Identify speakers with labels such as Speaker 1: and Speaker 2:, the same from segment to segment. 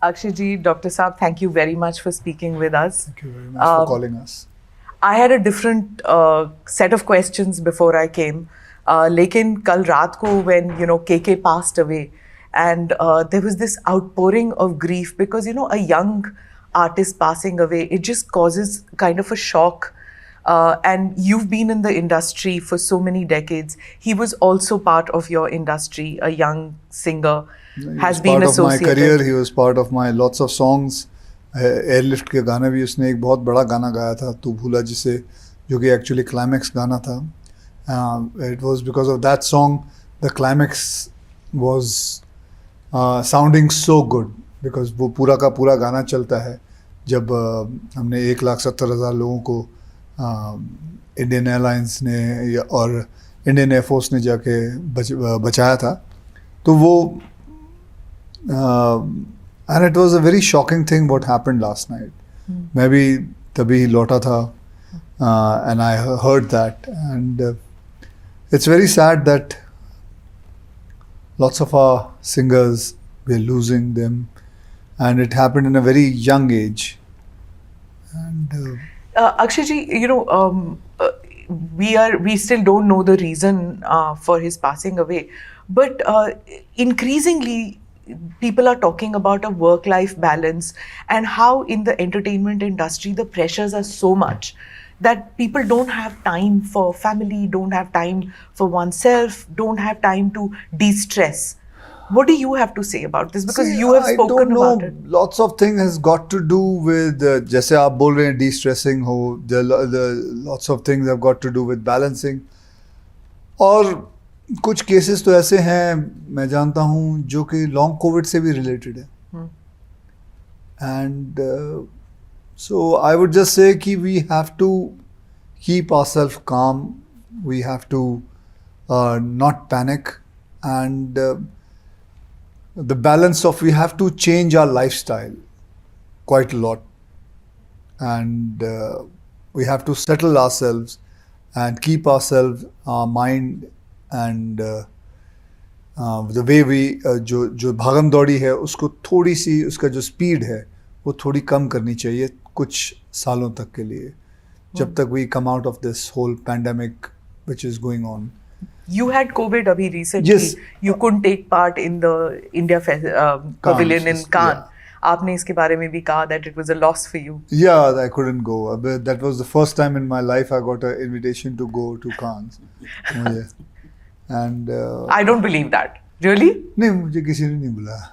Speaker 1: Akshay ji, Dr. Saab, thank you very much for speaking with us.
Speaker 2: Thank you very much for calling us.
Speaker 1: I had a different set of questions before I came. लेकिन कल रात को when KK passed away, and there was this outpouring of grief because a young artist passing away, it just causes kind of a shock. And you've been in the industry for so many decades. He was also part of your industry, a young singer, has been associated.
Speaker 2: Part of my career, he was part of my lots of songs. Airlift के गाने भी उसने एक बहुत बड़ा गाना गाया था तू भूला जिसे, जो कि एक्चुअली क्लाइमैक्स गाना था. It was because of that song the climax was sounding so good, because वो पूरा का पूरा गाना चलता है जब हमने 1,70,000 लोगों को इंडियन एयरलाइंस ने और इंडियन एयरफोर्स ने जाके बचाया था. तो वो and it was a very shocking thing what happened last night. मैं भी तभी लौटा था and I heard that, and it's very sad that lots of our singers, we're losing them, and it happened in a very young age. And
Speaker 1: Akshay ji, we still don't know the reason for his passing away, but increasingly people are talking about a work-life balance and how in the entertainment industry the pressures are so much that people don't have time for family, don't have time for oneself, don't have time to de-stress. What do you have to say about this? Because you have spoken about it.
Speaker 2: Lots of things has got to do with जैसे आप बोल रहे हैं de-stressing हो, lots of things have got to do with balancing. और कुछ cases तो ऐसे हैं मैं जानता हूँ जो कि लॉन्ग कोविड से भी रिलेटेड है. And so I would just say कि we have to keep ourself calm, we have to not panic, and the balance of we have to change our lifestyle quite a lot, and we have to settle ourselves and keep ourselves, our mind, and the way we जो भागम दौड़ी है उसको थोड़ी सी, उसका जो speed है वो थोड़ी कम करनी चाहिए कुछ सालों तक के लिए, जब तक we come out of this whole pandemic which is going on.
Speaker 1: You had COVID abhi recently.
Speaker 2: Yes.
Speaker 1: You couldn't take part in the India Pavilion in Cannes.
Speaker 2: Yeah.
Speaker 1: आपने इसके बारे में भी कहा that it was a loss for you.
Speaker 2: Yeah, I couldn't go. That was the first time in my life I got an invitation to go to Cannes. And
Speaker 1: I don't believe that. Really?
Speaker 2: नहीं, मुझे किसी ने नहीं बुलाया.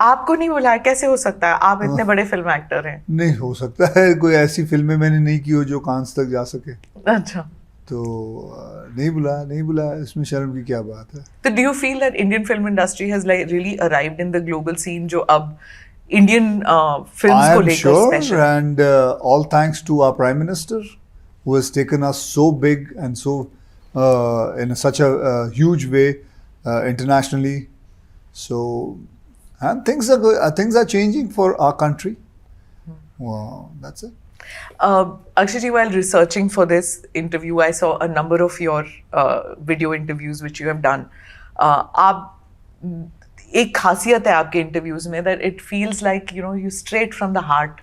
Speaker 1: आपको नहीं बुलाया? कैसे हो सकता है? आप इतने बड़े फिल्म एक्टर हैं.
Speaker 2: नहीं हो सकता है, कोई ऐसी फिल्में मैंने नहीं की हो जो कांस तक जा सके.
Speaker 1: अच्छा.
Speaker 2: तो नहीं बुलाया, इसमें शर्म की क्या बात है.
Speaker 1: तो do you feel that Indian film industry has like really arrived in the global scene जो अब Indian films को लेकर special?
Speaker 2: I am sure, and all thanks to our Prime Minister who has taken us so big and so in such a huge way internationally. So, and things are good, things are changing for our country. Wow, that's it.
Speaker 1: Akshay ji, while researching for this interview, I saw a number of your video interviews which you have done. आप एक खासियत है आपके interviews में that it feels like you straight from the heart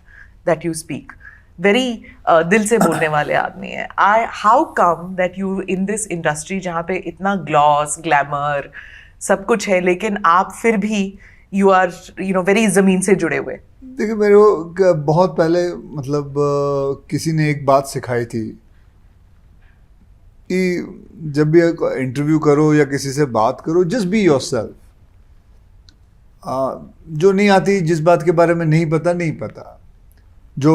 Speaker 1: that you speak. Very दिल से बोलने वाले आदमी हैं. How come that you in this industry जहाँ पे इतना gloss, glamour सब कुछ है, लेकिन आप फिर भी you are very ज़मीन से जुड़े हुए?
Speaker 2: देखिए, मेरे को बहुत पहले मतलब किसी ने एक बात सिखाई थी कि जब भी इंटरव्यू करो या किसी से बात करो, just be yourself. जो नहीं आती, जिस बात के बारे में नहीं पता, जो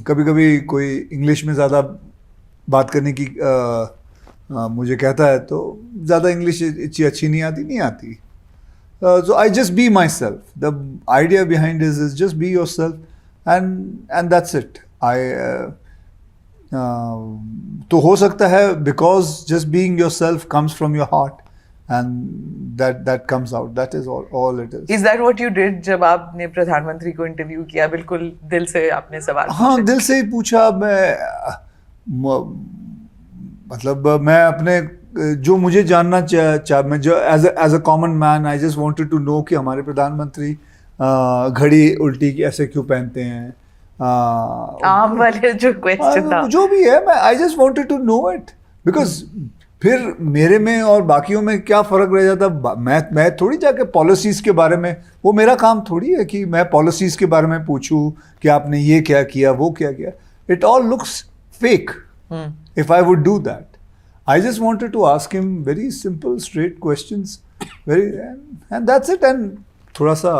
Speaker 2: कभी कभी कोई इंग्लिश में ज़्यादा बात करने की मुझे कहता है तो ज़्यादा इंग्लिश इतनी अच्छी नहीं आती. So I just be myself. The idea behind this is just be yourself, and that's it. तो हो सकता है because just being yourself comes from your heart, and that comes out. That is all it is.
Speaker 1: Is that what you did जब आपने प्रधानमंत्री को interview किया? बिल्कुल दिल से आपने सवाल पूछे?
Speaker 2: हाँ, दिल से ही पूछा. मतलब मैं अपने जो मुझे जानना मैं जो as a common man, I just wanted to know कि हमारे प्रधानमंत्री घड़ी उल्टी की ऐसे क्यों पहनते हैं,
Speaker 1: आम वाले जो क्वेश्चन था,
Speaker 2: जो भी है, मैं I just wanted to know it because फिर मेरे में और बाकियों में क्या फ़र्क रह जाता। मैं थोड़ी जाके पॉलिसीज़ के बारे में, वो मेरा काम थोड़ी है कि मैं पॉलिसीज़ के बारे में पूछूं कि आपने ये क्या किया, वो क्या किया। It all looks fake if I would do that. I just wanted to ask him very simple, straight questions, and that's it. And थोड़ा सा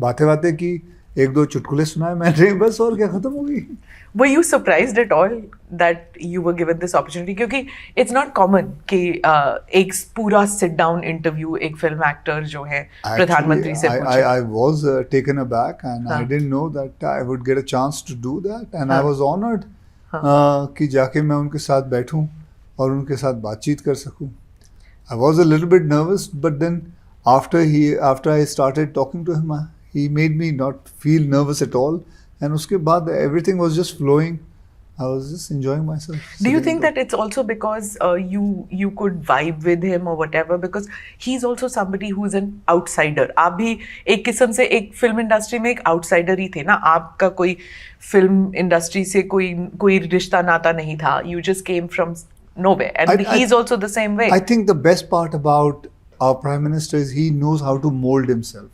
Speaker 2: बातें की, एक दो चुटकुले सुनाए मैंने, बस, और क्या, खत्म हो गई।
Speaker 1: were you surprised at all that you were given this opportunity? क्योंकि it's not common कि एक पूरा sit down interview एक film actor जो है प्रधानमंत्री से पूछे।
Speaker 2: I was taken aback and I didn't know that I would get a chance to do that, and I was honored कि जाके मैं उनके साथ बैठूं और उनके साथ बातचीत कर सकूं। I was a little bit nervous, but then after I started talking to him, he made me not feel nervous at all, and उसके बाद everything was just flowing. I was just enjoying myself.
Speaker 1: Do you think that it's also because you could vibe with him or whatever, because he's also somebody who's an outsider? आप भी एक किस्म से एक film industry में एक outsider ही थे ना, आपका कोई फिल्म इंडस्ट्री से कोई रिश्ता नाता नहीं था, you just came from nowhere, and he's also the same way.
Speaker 2: I think the best part about our Prime Minister is he knows how to mold himself.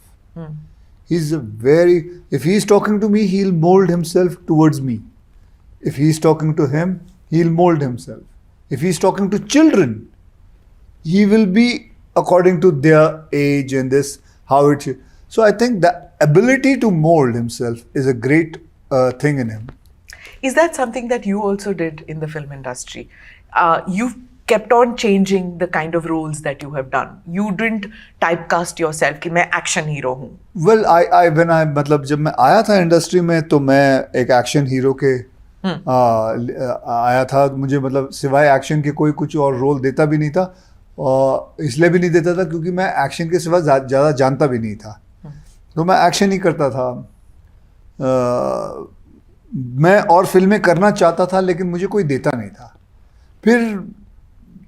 Speaker 2: If he's talking to me, he'll mold himself towards me. If he's talking to him, he'll mold himself. If he's talking to children, he will be according to their age and this, how it should. So I think the ability to mold himself is a great thing in him.
Speaker 1: Is that something that you also did in the film industry? You've kept on changing the kind of roles that you have done. You didn't typecast yourself कि मैं action hero हूँ.
Speaker 2: Well, मतलब जब मैं आया था industry में तो मैं एक एक्शन हीरो के आया था। मुझे मतलब सिवाय एक्शन के कोई कुछ और रोल देता भी नहीं था, और इसलिए भी नहीं देता था क्योंकि मैं एक्शन के सिवा ज़्यादा जानता भी नहीं था, तो मैं एक्शन ही करता था। मैं और फिल्में करना चाहता था लेकिन मुझे कोई देता नहीं था। फिर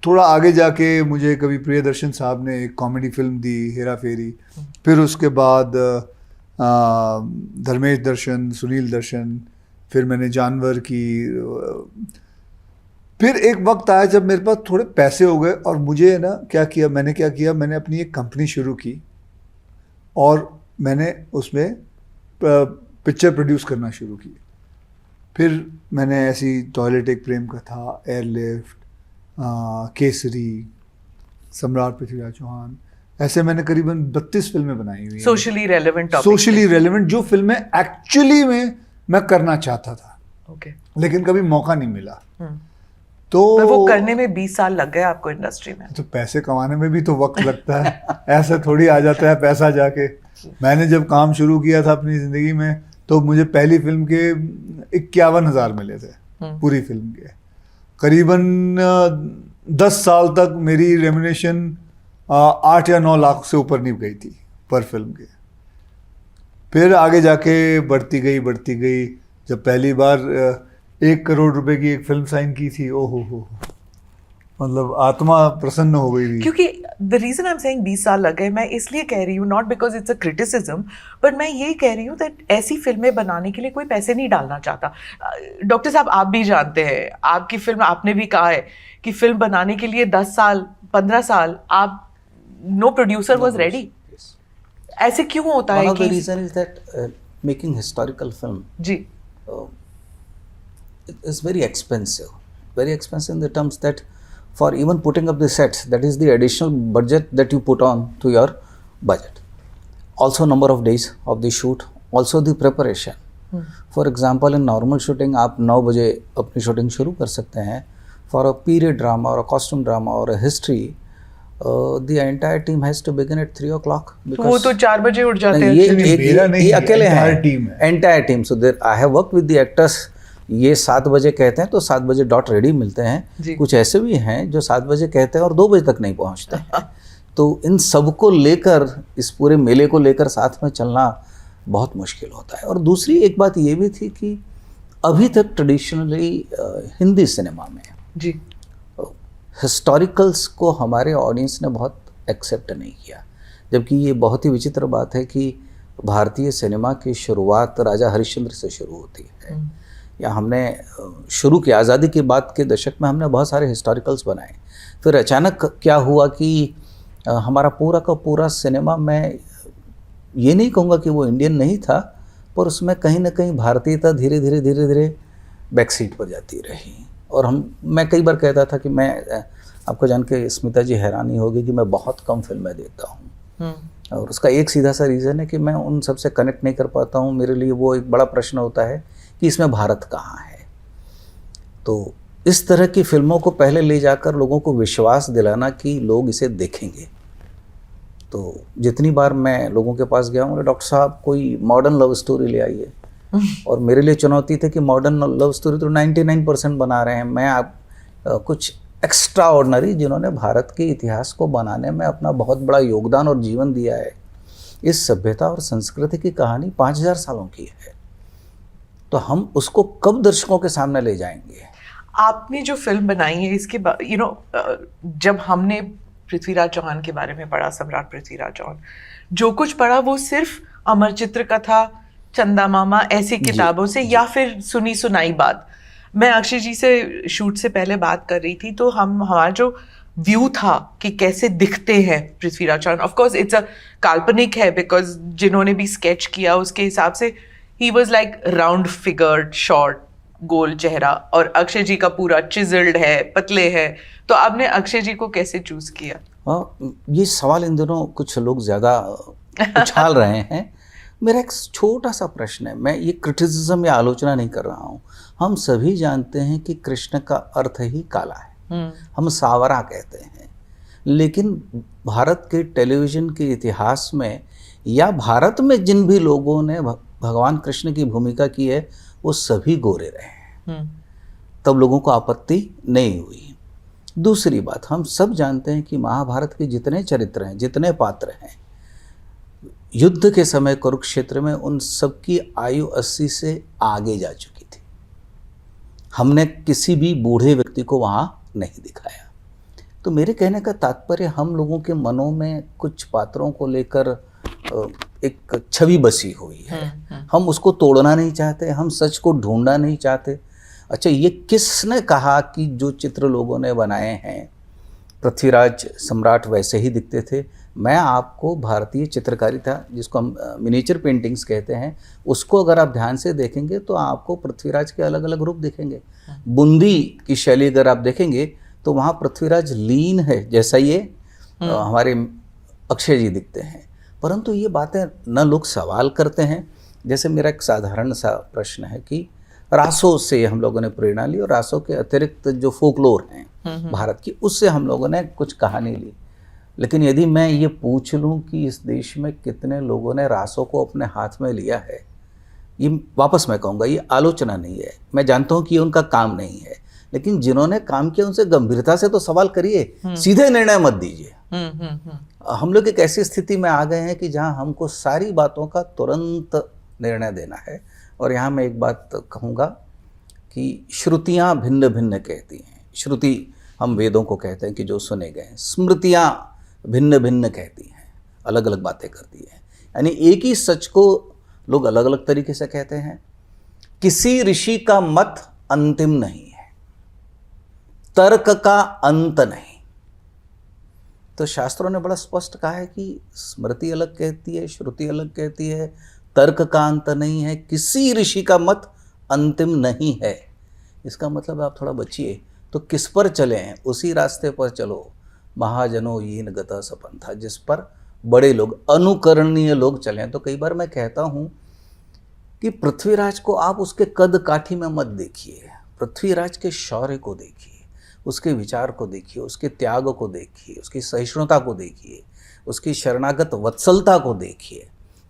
Speaker 2: थोड़ा आगे जाके मुझे कभी प्रियदर्शन साहब ने एक कॉमेडी फिल्म दी, हेरा फेरी, फिर उसके बाद धर्मेश दर्शन, सुनील दर्शन, फिर मैंने जानवर की। फिर एक वक्त आया जब मेरे पास थोड़े पैसे हो गए और मुझे ना मैंने अपनी एक कंपनी शुरू की और मैंने उसमें पिक्चर प्रोड्यूस करना शुरू की। फिर मैंने ऐसी टॉयलेट एक प्रेम कथा, एयरलिफ्ट, केसरी, सम्राट पृथ्वीराज चौहान, ऐसे मैंने करीबन 32 फिल्में बनाई हुई हैं।
Speaker 1: सोशली रेलेवेंट
Speaker 2: जो फिल्में एक्चुअली में मैं करना चाहता था,
Speaker 1: okay.
Speaker 2: लेकिन कभी मौका नहीं मिला। तो
Speaker 1: वो करने में 20 साल लग गए आपको इंडस्ट्री में।
Speaker 2: तो पैसे कमाने में भी तो वक्त लगता है, ऐसे थोड़ी आ जाता है पैसा जाके। मैंने जब काम शुरू किया था अपनी ज़िंदगी में तो मुझे पहली फिल्म के 51,000 मिले थे, पूरी फिल्म के। करीबन 10 साल तक मेरी रेम्यूनरेशन 8 या 9 लाख से ऊपर नहीं गई थी पर फिल्म के। फिर आगे जाके बढ़ती गई। जब पहली बार 1 करोड़ रुपए की एक फिल्म साइन की थी, ओहो, मतलब आत्मा प्रसन्न हो गई थी।
Speaker 1: क्योंकि the reason I am saying 20 साल लग गए, मैं इसलिए कह रही हूँ, not because it's a criticism, but मैं ये कह रही हूँ दैट ऐसी फिल्में बनाने के लिए कोई पैसे नहीं डालना चाहता। डॉक्टर साहब, आप भी जानते हैं, आपकी फिल्म, आपने भी कहा है कि फिल्म बनाने के लिए 10 साल 15 साल आप नो प्रोड्यूसर वाज रेडी। ऐसे क्यों होता है?
Speaker 3: One of the reason is that making historical film
Speaker 1: ji
Speaker 3: is very expensive in the terms that for even putting up the sets, that is the additional budget that you put on to your budget. Also number of days of the shoot, also the preparation. For example, in normal shooting आप 9 बजे अपनी shooting शुरू कर सकते हैं. For a period drama or a costume drama or a history, the entire team has to begin at 3 o'clock.
Speaker 1: वो तो 4 बजे उठ जाते हैं।
Speaker 3: ये अकेले हैं, entire team. So there, I have worked with the actors. ये 7 बजे कहते हैं तो 7 बजे डॉट रेडी मिलते हैं। कुछ ऐसे भी हैं जो 7 बजे कहते हैं और 2 बजे तक नहीं पहुंचते हैं। तो इन सबको लेकर, इस पूरे मेले को लेकर साथ में चलना बहुत मुश्किल होता है। और दूसरी एक बात ये भी थी कि अभी तक ट्रेडिशनली हिंदी सिनेमा में
Speaker 1: जी
Speaker 3: हिस्टोरिकल्स को हमारे ऑडियंस ने बहुत एक्सेप्ट नहीं किया, जबकि ये बहुत ही विचित्र बात है कि भारतीय सिनेमा की शुरुआत राजा हरिश्चंद्र से शुरू होती है। या हमने शुरू किया आज़ादी के बाद के दशक में, हमने बहुत सारे हिस्टोरिकल्स बनाए। फिर अचानक क्या हुआ कि हमारा पूरा का पूरा सिनेमा, मैं ये नहीं कहूँगा कि वो इंडियन नहीं था, पर उसमें कहीं ना कहीं भारतीयता धीरे धीरे बैक सीट पर जाती रही। और मैं कई बार कहता था कि मैं, आपको जान के स्मिता जी हैरानी होगी कि मैं बहुत कम फिल्में देता हूँ। और उसका एक सीधा सा रीज़न है कि मैं उन सबसे कनेक्ट नहीं कर पाता हूँ। मेरे लिए वो एक बड़ा प्रश्न होता है कि इसमें भारत कहाँ है। तो इस तरह की फिल्मों को पहले ले जाकर लोगों को विश्वास दिलाना कि लोग इसे देखेंगे। तो जितनी बार मैं लोगों के पास गया हूँ, डॉक्टर साहब कोई मॉडर्न लव स्टोरी ले आइए, और मेरे लिए चुनौती थी कि मॉडर्न लव स्टोरी तो 99% बना रहे हैं, मैं आप कुछ एक्स्ट्रा ऑर्डिनरी जिन्होंने भारत के इतिहास को बनाने में अपना बहुत बड़ा योगदान और जीवन दिया है। इस सभ्यता और संस्कृति की कहानी 5000 सालों की है, तो हम उसको कब दर्शकों के सामने ले जाएंगे।
Speaker 1: आपने जो फिल्म बनाई है इसके बाद जब हमने पृथ्वीराज चौहान के बारे में पढ़ा, सम्राट पृथ्वीराज चौहान, जो कुछ पढ़ा वो सिर्फ अमर चित्र कथा, चंदा मामा ऐसी किताबों से या फिर सुनी सुनाई बात। मैं अक्षय जी से शूट से पहले बात कर रही थी, तो हमारा जो व्यू था कि कैसे दिखते हैं Prithviraj Chauhan, of course it's a काल्पनिक है, बिकॉज जिन्होंने भी स्केच किया उसके हिसाब से ही was like round figured, short, गोल चेहरा, और अक्षय जी का पूरा चिजल्ड है, पतले है। तो आपने अक्षय जी को कैसे चूज किया?
Speaker 3: ये सवाल इन दिनों कुछ लोग ज़्यादा उछाल रहे हैं। मेरा एक छोटा सा प्रश्न है, मैं ये क्रिटिसिज्म या आलोचना नहीं कर रहा हूँ। हम सभी जानते हैं कि कृष्ण का अर्थ ही काला है, हम सावरा कहते हैं, लेकिन भारत के टेलीविज़न के इतिहास में या भारत में जिन भी लोगों ने भगवान कृष्ण की भूमिका की है वो सभी गोरे रहे हैं, तब लोगों को आपत्ति नहीं हुई। दूसरी बात, हम सब जानते हैं कि महाभारत के जितने चरित्र हैं, जितने पात्र हैं, युद्ध के समय कुरुक्षेत्र में उन सब की आयु 80 से आगे जा चुकी थी। हमने किसी भी बूढ़े व्यक्ति को वहाँ नहीं दिखाया। तो मेरे कहने का तात्पर्य, हम लोगों के मनों में कुछ पात्रों को लेकर एक छवि बसी हुई है, हम उसको तोड़ना नहीं चाहते, हम सच को ढूंढना नहीं चाहते। अच्छा, ये किसने कहा कि जो चित्र लोगों ने बनाए हैं पृथ्वीराज सम्राट वैसे ही दिखते थे? मैं आपको भारतीय चित्रकारिता, जिसको हम मिनिएचर पेंटिंग्स कहते हैं, उसको अगर आप ध्यान से देखेंगे तो आपको पृथ्वीराज के अलग अलग रूप दिखेंगे। बूंदी की शैली अगर आप देखेंगे तो वहाँ पृथ्वीराज लीन है, जैसा ये हमारे अक्षय जी दिखते हैं। परंतु ये बातें न लोग सवाल करते हैं। जैसे मेरा एक साधारण सा प्रश्न है कि रासों से हम लोगों ने प्रेरणा ली, और रासों के अतिरिक्त जो फोकलोर हैं भारत की, उससे हम लोगों ने कुछ कहानी ली। लेकिन यदि मैं ये पूछ लूँ कि इस देश में कितने लोगों ने रासों को अपने हाथ में लिया है, ये वापस मैं कहूँगा ये आलोचना नहीं है। मैं जानता हूँ कि ये उनका काम नहीं है, लेकिन जिन्होंने काम किया उनसे गंभीरता से तो सवाल करिए, सीधे निर्णय मत दीजिए। हम लोग एक ऐसी स्थिति में आ गए हैं कि जहाँ हमको सारी बातों का तुरंत निर्णय देना है। और यहाँ मैं एक बात कहूँगा कि श्रुतियाँ भिन्न भिन्न कहती हैं। श्रुति हम वेदों को कहते हैं कि जो सुने गए, स्मृतियाँ भिन्न भिन्न कहती हैं, अलग अलग बातें करती हैं। यानी एक ही सच को लोग अलग अलग तरीके से कहते हैं। किसी ऋषि का मत अंतिम नहीं है, तर्क का अंत नहीं। तो शास्त्रों ने बड़ा स्पष्ट कहा है कि स्मृति अलग कहती है, श्रुति अलग कहती है, तर्क का अंत नहीं है, किसी ऋषि का मत अंतिम नहीं है। इसका मतलब आप थोड़ा बचिए, तो किस पर चले हैं? उसी रास्ते पर चलो, महाजनो यीन गता सपन था, जिस पर बड़े लोग, अनुकरणीय लोग चले। तो कई बार मैं कहता हूँ कि पृथ्वीराज को आप उसके कद काठी में मत देखिए, पृथ्वीराज के शौर्य को देखिए, उसके विचार को देखिए, उसके त्याग को देखिए, उसकी सहिष्णुता को देखिए, उसकी शरणागत वत्सलता को देखिए,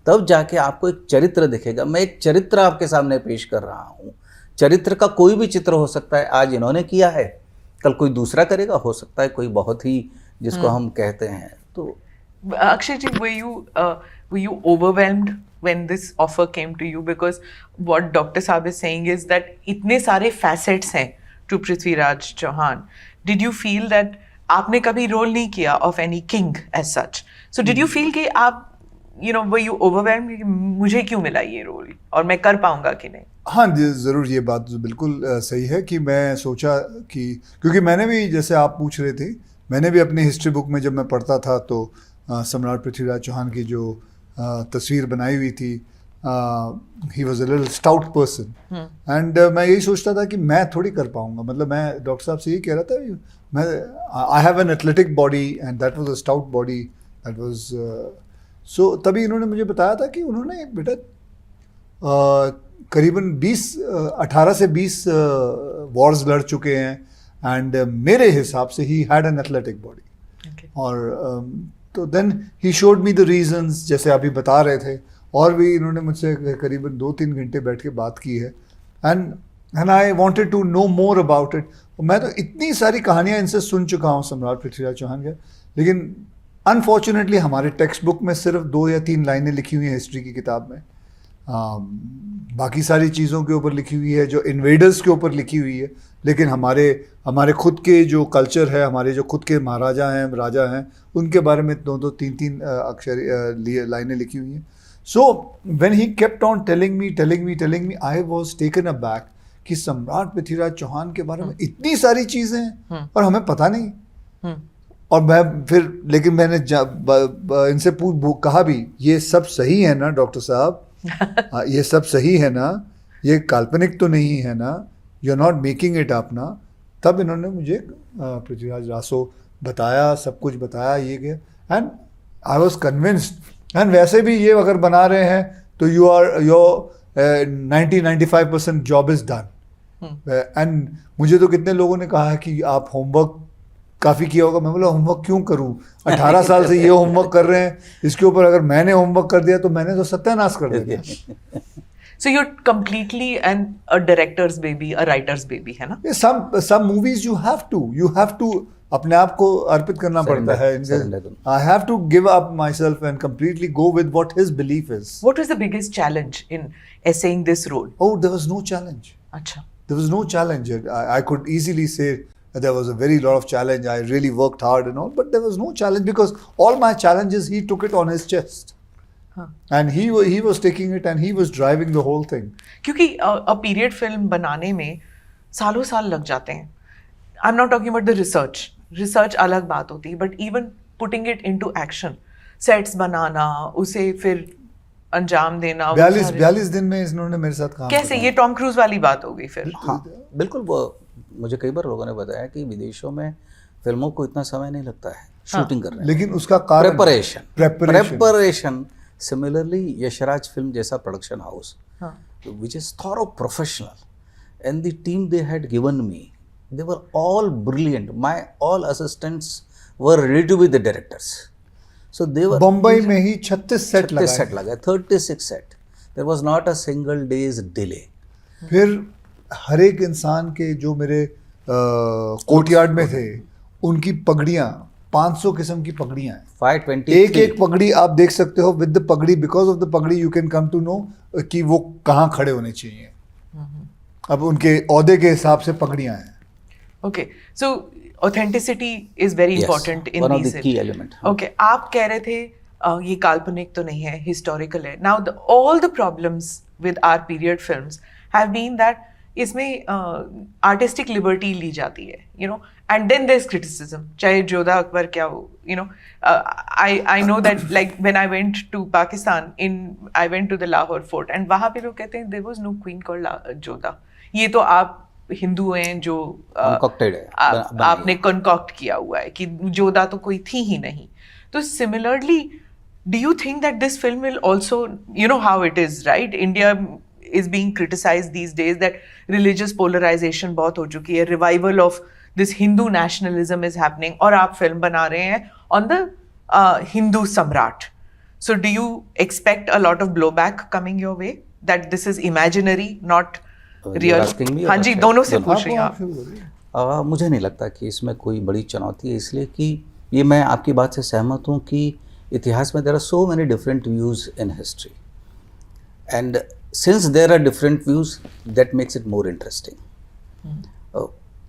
Speaker 3: तब जाके आपको एक चरित्र दिखेगा। मैं एक चरित्र आपके सामने पेश कर रहा हूँ। चरित्र का कोई भी चित्र हो सकता है, आज इन्होंने किया है, कल कोई दूसरा करेगा, हो सकता है कोई बहुत ही जिसको हम कहते हैं। तो
Speaker 1: Akshay ji, were you overwhelmed when this offer came to you? Because what Dr. Saab is saying is that इतने सारे facets हैं to Prithviraj Chauhan. Did you feel that आपने कभी रोल नहीं किया of any king as such? So did you feel कि आप you know, were you overwhelmed कि मुझे क्यों मिला ये रोल और मैं कर पाऊंगा कि नहीं?
Speaker 2: हाँ जी, ज़रूर, ये बात तो बिल्कुल सही है कि मैं सोचा कि, क्योंकि मैंने भी, जैसे आप पूछ रहे थे, मैंने भी अपनी हिस्ट्री बुक में जब मैं पढ़ता था तो सम्राट पृथ्वीराज चौहान की जो तस्वीर बनाई हुई थी, he was a little stout person, and मैं यही सोचता था कि मैं थोड़ी कर पाऊंगा, मतलब मैं डॉक्टर साहब से यही कह रहा था, मैं I have an athletic body and that was a stout body, that was so तभी इन्होंने मुझे बताया था कि उन्होंने बेटा करीबन 18 से 20 वॉर्स लड़ चुके हैं, एंड मेरे हिसाब से ही हैड एन एथलेटिक बॉडी। और तो देन ही शोड मी द रीजंस, जैसे अभी बता रहे थे, और भी इन्होंने मुझसे करीबन 2-3 घंटे बैठ के बात की है, and I wanted to know more about it. मैं तो इतनी सारी कहानियाँ इनसे सुन चुका हूँ सम्राट पृथ्वीराज चौहान के, लेकिन अनफॉर्चुनेटली हमारे टेक्स्ट बुक में सिर्फ 2 या 3 लाइनें लिखी हुई हैं हिस्ट्री की किताब में। बाकी सारी चीज़ों के ऊपर लिखी हुई है, जो इन्वेडर्स के ऊपर लिखी हुई है, लेकिन हमारे खुद के जो कल्चर है, हमारे जो खुद के महाराजा हैं, राजा हैं, उनके बारे में 2-2, 3-3 अक्षर लाइनें लिखी हुई हैं। So when he kept on telling me, I was taken aback कि सम्राट पृथ्वीराज चौहान के बारे में इतनी सारी चीज़ें हैं और हमें पता नहीं। और मैं फिर, लेकिन मैंने इनसे कहा भी, ये सब सही है ना डॉक्टर साहब, ये सब सही है ना, ये काल्पनिक तो नहीं है ना, you are not making it up ना। तब इन्होंने मुझे पृथ्वीराज रासो बताया, सब कुछ बताया, ये क्या, and I was convinced. And वैसे भी ये अगर बना रहे हैं तो your 90-95% job is done. And मुझे तो कितने लोगों ने कहा है कि आप होमवर्क काफ़ी किया होगा। मैं बोला होमवर्क क्यों करूं, 18 साल से ये होमवर्क कर रहे हैं, इसके ऊपर अगर मैंने होमवर्क कर दिया तो मैंने तो सत्यानाश कर दिया।
Speaker 1: So you're completely a director's baby, a writer's baby, है ना?
Speaker 2: Some movies you have to अपने आप को अर्पित करना पड़ता है। I have to give up myself and completely go with what his belief is.
Speaker 1: What was the biggest challenge in essaying this role?
Speaker 2: Oh, there was no challenge.
Speaker 1: अच्छा.
Speaker 2: There was no challenge. I could easily say there was a very lot of challenge. I really worked hard and all, but there was no challenge because all my challenges he took it on his chest. And he was taking it and he was driving the whole thing.
Speaker 1: क्योंकि a period film बनाने में सालों साल लग जाते हैं. I'm not talking about the research. Research अलग बात होती है, but even putting it into action, sets बनाना, उसे फिर अंजाम देना।
Speaker 2: 42 दिन में इन्होंने मेरे साथ काम
Speaker 1: कैसे? ये टॉम क्रूज वाली बात हो गई फिर।
Speaker 3: हाँ बिल्कुल। वो मुझे कई बार लोगों ने बताया कि विदेशों में फिल्मों को इतना समय नहीं लगता है शूटिंग करने में,
Speaker 2: लेकिन उसका कारण
Speaker 3: प्रेपरेशन। Similarly, यशराज फिल्म जैसा production house, which is thorough professional, and the team they had given me, they were all brilliant. My all assistants were ready to be the directors. So they were.
Speaker 2: Bombay में ही 36 set
Speaker 3: लगाए, 36 set. There was not a single day's delay.
Speaker 2: फिर हर एक इंसान के जो मेरे courtyard में थे, उनकी पगड़ियाँ 500 किस्म की पगड़ियाँ हैं।
Speaker 3: 523
Speaker 2: एक पगड़ी आप देख सकते हो with the pagri, because of the pagri you can come to know कि वो कहाँ खड़े होने चाहिए। अब उनके औहदे के हिसाब से पगड़ियाँ हैं।
Speaker 1: Okay, so authenticity is very important in
Speaker 3: one of the key element.
Speaker 1: Okay, आप कह रहे थे ये काल्पनिक तो नहीं है, हिस्टोरिकल है। Now all the problems with our period films have been that इसमें आर्टिस्टिक लिबर्टी ली जाती है, you know, and then there is criticism, चाहे जोधा अकबर क्या हो, you know. I know that like when I went to Pakistan, I went to the Lahore fort, and वहाँ पे लोग कहते हैं there was no queen called Jodha, ये तो आप हिंदू हैं जो आपने कंकॉक्ट किया हुआ है कि जोधा तो कोई थी ही नहीं। तो similarly do you think that this film will also, you know how it is, right, India is being criticized these days that religious polarization बहुत हो चुकी है, revival of this Hindu nationalism is happening, और आप film बना रहे हैं on the Hindu Samrat. So do you expect a lot of blowback coming your way that this is imaginary, not real? हाँ जी, दोनों से पूछ रही हूँ।
Speaker 3: मुझे नहीं लगता कि इसमें कोई बड़ी चुनौती है, इसलिए कि ये मैं आपकी बात से सहमत हूँ कि इतिहास में there are so many different views in history, and since there are different views, that makes it more interesting.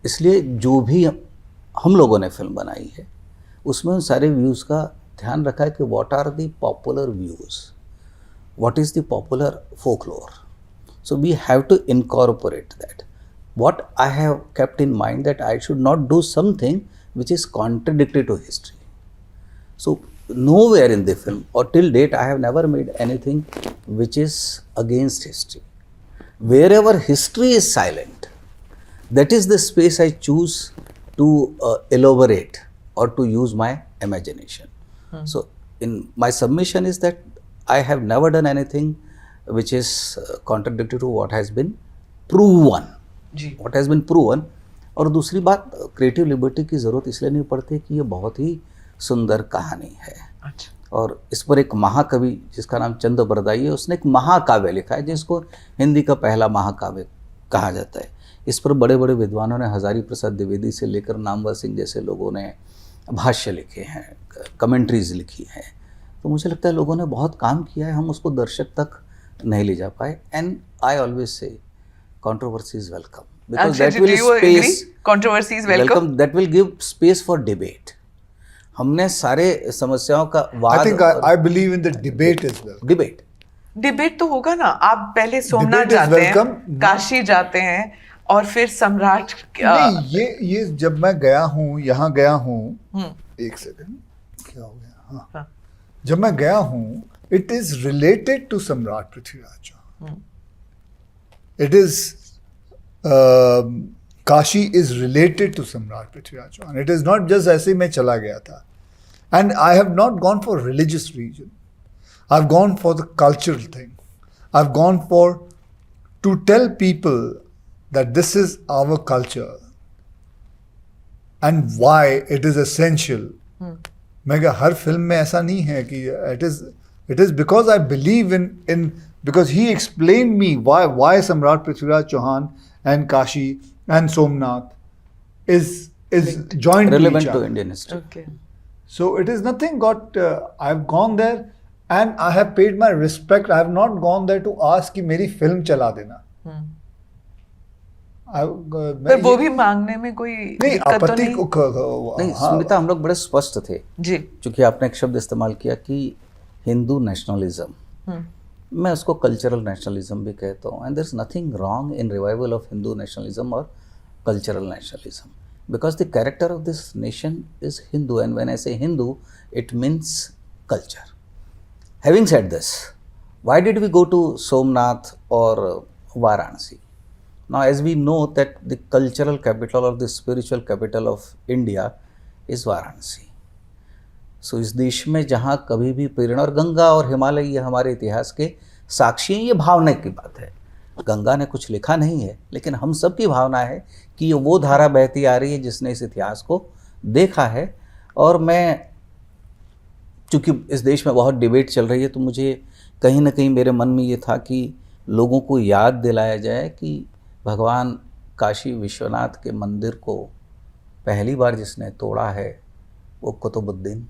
Speaker 3: इसलिए जो भी हम लोगों ने फिल्म बनाई है उसमें उन सारे व्यूज़ का ध्यान रखा है कि what are the popular views, what is the popular folklore. So we have to incorporate that. What I have kept in mind that I should not do something which is contradictory to history. So nowhere in the film or till date I have never made anything which is against history. Wherever history is silent, that is the space I choose to elaborate or to use my imagination. So in my submission is that I have never done anything which is contradictory to what has been proven.
Speaker 1: जी.
Speaker 3: What has been proven. और दूसरी बात, creative liberty की ज़रूरत इसलिए नहीं पड़ती कि ये बहुत ही सुंदर कहानी है.
Speaker 1: अच्छा.
Speaker 3: और इस पर एक महाकवि जिसका नाम चंद बरदाई है, उसने एक महाकाव्य लिखा है जिसको हिंदी का पहला महाकाव्य कहा जाता है. इस पर बड़े बड़े विद्वानों ने, हजारी प्रसाद द्विवेदी से लेकर नामवर सिंह जैसे लोगों ने भाष्य लिखे हैं, कमेंट्रीज लिखी हैं. तो मुझे लगता है लोगों ने बहुत काम किया है, हम उसको दर्शक तक नहीं ले जा पाए. And I always say controversy is welcome, because
Speaker 1: Akshay,
Speaker 3: that will
Speaker 1: do you agree?
Speaker 3: space
Speaker 1: Controversy is welcome.
Speaker 3: that will give space for debate. हमने सारे समस्याओं का वाद,
Speaker 2: I think I believe in the debate as well.
Speaker 3: Debate
Speaker 1: debate तो होगा ना. आप पहले सोमनाथ
Speaker 2: Debate is
Speaker 1: जाते हैं,
Speaker 2: welcome.
Speaker 1: काशी जाते हैं, और फिर सम्राट.
Speaker 2: नहीं, ये जब मैं गया हूँ, यहाँ गया हूँ, एक सेकंड, क्या हो गया? हाँ, जब मैं गया हूँ, it is related to सम्राट Prithviraj Chauhan. It is Kashi is related to सम्राट Prithviraj Chauhan. It is not just ऐसे मैं चला गया था. And I have not gone for religious reason. I've gone for the cultural thing. I've gone for to tell people that this is our culture and why it is essential. मैं कहा हर film में ऐसा नहीं है कि it is because I believe in because he explained me why Samrat Prithviraj Chauhan and Kashi and Somnath is joined
Speaker 3: relevant
Speaker 2: to each
Speaker 3: to
Speaker 2: other.
Speaker 3: Indian history.
Speaker 1: Okay.
Speaker 2: So it is nothing got I've gone there and I have paid my respect. I have not gone there to ask कि मेरी film चला देना.
Speaker 1: पर वो भी मांगने में कोई
Speaker 2: नहीं
Speaker 1: दिक्कत तो
Speaker 2: आपत्ति
Speaker 3: नहीं स्मिता, हम लोग बड़े स्पष्ट थे
Speaker 1: जी.
Speaker 3: क्योंकि आपने एक शब्द इस्तेमाल किया कि हिंदू नेशनलिज्म, मैं उसको कल्चरल नेशनलिज्म भी कहता हूँ. And there is nothing wrong in revival of Hindu nationalism और cultural nationalism, because the character of this nation is Hindu. And when I say Hindu it means culture. Having said this, why did we go to Somnath और Varanasi? Now, as we know that the cultural capital or the spiritual capital of India is Varanasi. So, इस देश में जहाँ कभी भी प्रेरणा, और गंगा और हिमालय ये हमारे इतिहास के साक्षी हैं, ये भावना की बात है. गंगा ने कुछ लिखा नहीं है, लेकिन हम सब की भावना है कि ये वो धारा बहती आ रही है जिसने इस इतिहास को देखा है. और मैं, चूँकि इस देश में बहुत डिबेट चल रही है, तो मुझे कहीं ना कहीं मेरे मन में ये था कि लोगों को याद दिलाया जाए कि भगवान काशी विश्वनाथ के मंदिर को पहली बार जिसने तोड़ा है वो कुतुबुद्दीन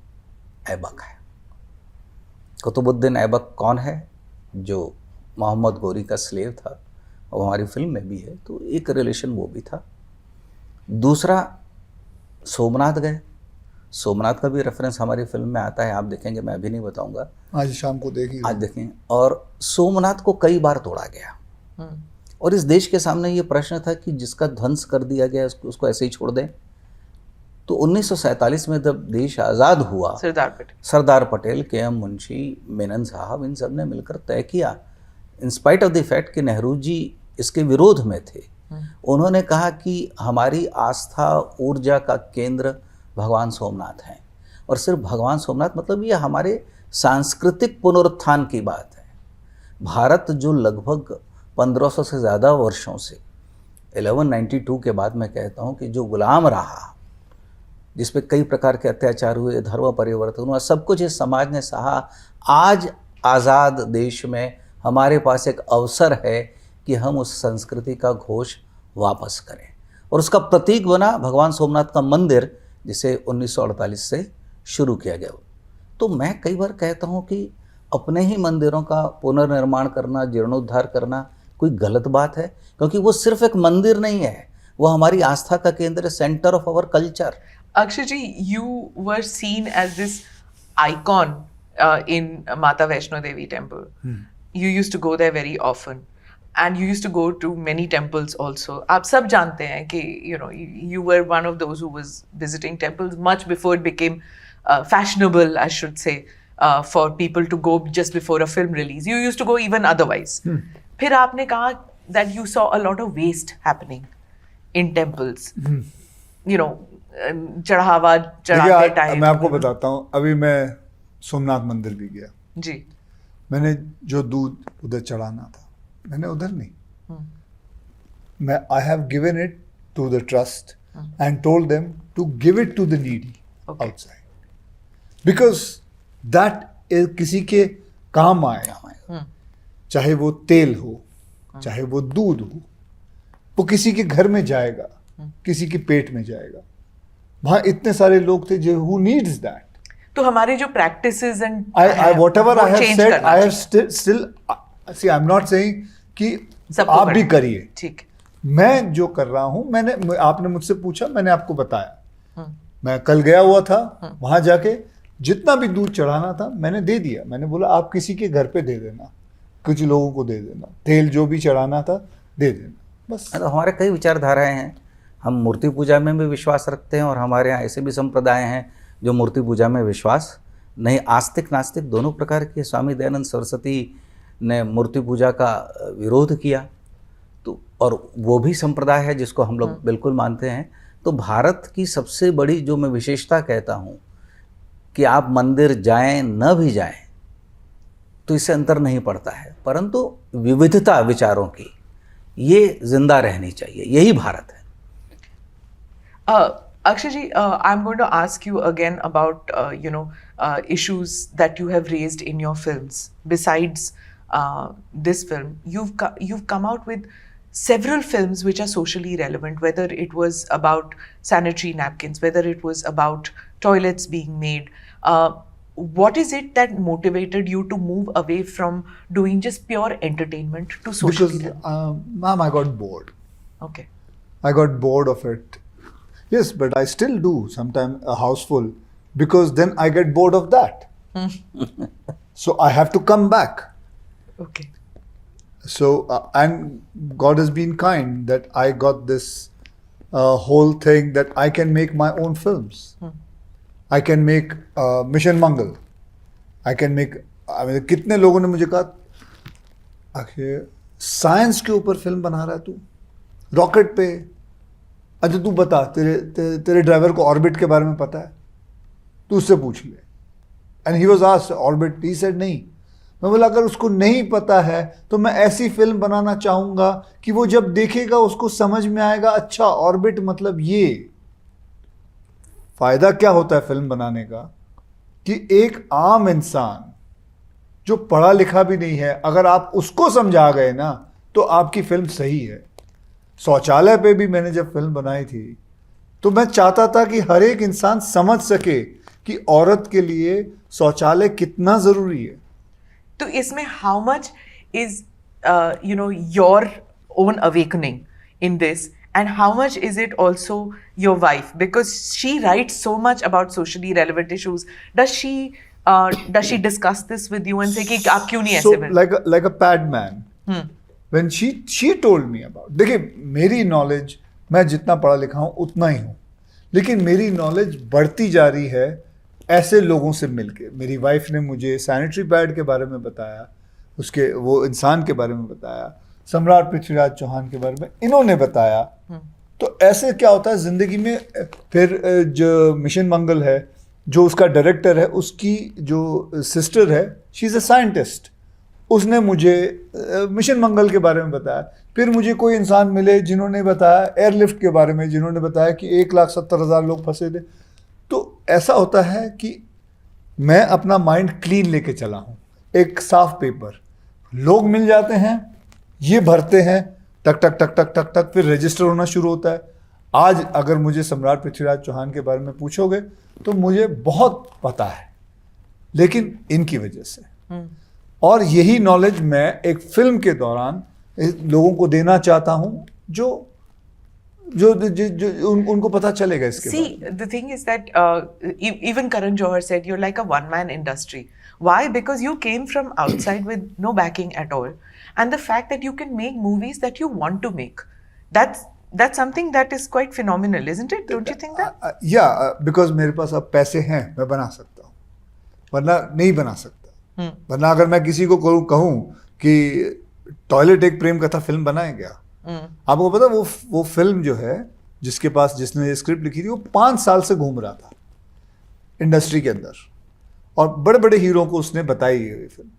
Speaker 3: ऐबक है. कुतुबुद्दीन ऐबक कौन है? जो मोहम्मद गोरी का स्लेव था, और हमारी फिल्म में भी है, तो एक रिलेशन वो भी था. दूसरा, सोमनाथ गए. सोमनाथ का भी रेफरेंस हमारी फिल्म में आता है, आप देखेंगे, मैं अभी नहीं बताऊंगा,
Speaker 2: आज शाम को देखिए,
Speaker 3: आज देखें. और सोमनाथ को कई बार तोड़ा गया, और इस देश के सामने ये प्रश्न था कि जिसका ध्वंस कर दिया गया उसको ऐसे ही छोड़ दें. तो 1947 में जब देश आज़ाद हुआ, सरदार पटेल, के.एम. मुंशी, मेनन साहब, इन सब ने मिलकर तय किया, in spite of the fact कि नेहरू जी इसके विरोध में थे. उन्होंने कहा कि हमारी आस्था, ऊर्जा का केंद्र भगवान सोमनाथ हैं, और सिर्फ भगवान सोमनाथ मतलब ये हमारे सांस्कृतिक पुनरुत्थान की बात है. भारत जो लगभग 1500 से ज़्यादा वर्षों से, 1192 के बाद मैं कहता हूँ कि जो गुलाम रहा, जिस पे कई प्रकार के अत्याचार हुए, धर्म परिवर्तन हुआ, सब कुछ इस समाज ने सहा. आज आज़ाद देश में हमारे पास एक अवसर है कि हम उस संस्कृति का घोष वापस करें, और उसका प्रतीक बना भगवान सोमनाथ का मंदिर, जिसे 1948 से शुरू किया गया. तो मैं कई बार कहता हूँ कि अपने ही मंदिरों का पुनर्निर्माण करना, जीर्णोद्धार करना कोई गलत बात है, क्योंकि वो सिर्फ एक मंदिर नहीं है, वो हमारी आस्था का केंद्र है, centre of our culture.
Speaker 1: Akshay ji, you were seen as this icon in Mata Vaishno Devi temple. You used to go there very often, and you used to go to many temples also. आप सब जानते हैं कि you were one of those who was visiting temples much before it became fashionable, I should say, for people to go just before a film release. You used to go even otherwise. फिर आपने कहा that you saw a lot of waste happening in temples. चढ़ावा चढ़ाते time.
Speaker 2: मैं आपको बताता हूँ, अभी मैं सोमनाथ मंदिर भी गया
Speaker 1: जी.
Speaker 2: मैंने जो दूध उधर चढ़ाना था मैंने उधर नहीं, मैं I have given it to the trust and told them to give it to the needy outside because that किसी के काम आएगा. चाहे वो तेल हो, चाहे वो दूध हो, वो किसी के घर में जाएगा, किसी के पेट में जाएगा. वहां इतने सारे लोग थे जो हु नीड्स दैट.
Speaker 1: तो हमारे जो practices and
Speaker 2: whatever I have said, I have still see, I'm not saying कि आप भी करिए.
Speaker 1: ठीक.
Speaker 2: मैं जो कर रहा हूं, आपने मुझसे पूछा, मैंने आपको बताया. मैं कल गया हुआ था, वहां जाके जितना भी दूध चढ़ाना था मैंने दे दिया. मैंने बोला आप किसी के घर पे दे देना, कुछ लोगों को दे देना, तेल जो भी चढ़ाना था दे देना, बस.
Speaker 3: तो हमारे कई विचारधाराएं हैं. हम मूर्ति पूजा में भी विश्वास रखते हैं और हमारे यहाँ ऐसे भी संप्रदाय हैं जो मूर्ति पूजा में विश्वास नहीं. आस्तिक नास्तिक दोनों प्रकार के. स्वामी दयानंद सरस्वती ने मूर्ति पूजा का विरोध किया, तो और वो भी संप्रदाय है जिसको हम लोग बिल्कुल मानते हैं. तो भारत की सबसे बड़ी जो मैं विशेषता कहता हूँ कि आप मंदिर जाएं न भी जाएं तो इससे अंतर नहीं पड़ता है, परंतु विविधता विचारों की ये जिंदा रहनी चाहिए. यही भारत है.
Speaker 1: Akshay ji, I'm going to ask you again about issues that you have raised in your films. Besides this film, you've come out with several films which are socially relevant. Whether it was about sanitary napkins, whether it was about toilets being made. What is it that motivated you to move away from doing just pure entertainment to socially relevant?
Speaker 2: Because, ma'am, I got bored.
Speaker 1: Okay.
Speaker 2: I got bored of it. Yes, but I still do sometimes a house full because then I get bored of that. So I have to come back.
Speaker 1: Okay.
Speaker 2: So, and God has been kind that I got this whole thing that I can make my own films. I can make Mission Mangal. I can make, I mean, कितने लोगों ने मुझे कहा आखिर science के ऊपर film बना रहा है तू, रॉकेट पे. अच्छा तू बता, तेरे ड्राइवर को ऑर्बिट के बारे में पता है? तू उससे पूछ ले. And he was asked orbit, he said नहीं. मैं बोला अगर उसको नहीं पता है तो मैं ऐसी फिल्म बनाना चाहूँगा कि वो जब देखेगा उसको समझ में आएगा अच्छा ऑर्बिट मतलब ये. फ़ायदा क्या होता है फिल्म बनाने का कि एक आम इंसान जो पढ़ा लिखा भी नहीं है, अगर आप उसको समझा गए ना तो आपकी फिल्म सही है. शौचालय पे भी मैंने जब फिल्म बनाई थी तो मैं चाहता था कि हर एक इंसान समझ सके कि औरत के लिए शौचालय कितना ज़रूरी है.
Speaker 1: तो इसमें how much is your own awakening in this, and how much is it also your wife, because she writes so much about socially relevant issues. Does she discuss this with you and say कि आप क्यों नहीं ऐसे बने?
Speaker 2: like a pad man. When she told me about, देखिए मेरी knowledge, मैं जितना पढ़ा लिखा हूँ उतना ही हूँ, लेकिन मेरी नॉलेज बढ़ती जा रही है ऐसे लोगों से मिलके. मेरी वाइफ ने मुझे सैनिटरी पैड के बारे में बताया, उसके वो इंसान के बारे में बताया, सम्राट पृथ्वीराज चौहान के बारे में इन्होंने बताया. तो ऐसे क्या होता है ज़िंदगी में. फिर जो मिशन मंगल है, जो उसका डायरेक्टर है, उसकी जो सिस्टर है, शी इज़ अ साइंटिस्ट, उसने मुझे मिशन मंगल के बारे में बताया. फिर मुझे कोई इंसान मिले जिन्होंने बताया एयरलिफ्ट के बारे में, जिन्होंने बताया कि 1,70,000 लोग फंसे थे. तो ऐसा होता है कि मैं अपना माइंड क्लीन लेके चला हूँ. एक साफ पेपर, लोग मिल जाते हैं, ये भरते हैं, टक टक टक टक टक टक, फिर रजिस्टर होना शुरू होता है. आज अगर मुझे सम्राट पृथ्वीराज चौहान के बारे में पूछोगे तो मुझे बहुत पता है, लेकिन इनकी वजह से. और यही नॉलेज मैं एक फिल्म के दौरान लोगों को देना चाहता हूं जो जो उनको पता चलेगा इसके
Speaker 1: See,
Speaker 2: बारे में।
Speaker 1: the thing is that even Karan Johar said you're like a one-man industry. Why? Because you came from outside with no backing at all, and the fact that you can make movies that you want to make, that's something that is quite phenomenal, isn't it? Don't you think that?
Speaker 2: Because मेरे पास अब पैसे हैं, मैं बना सकता हूँ, वरना नहीं बना सकता। वरना अगर मैं किसी को कहूँ कि टॉयलेट एक प्रेम कथा फिल्म बनाए क्या, आपको पता वो फिल्म जो है जिसने स्क्रिप्ट लिखी थी वो 5 साल से घूम रहा था इंडस्ट्री के अंदर और बड़े बड़े हीरो को उसने बताई ये फिल्म,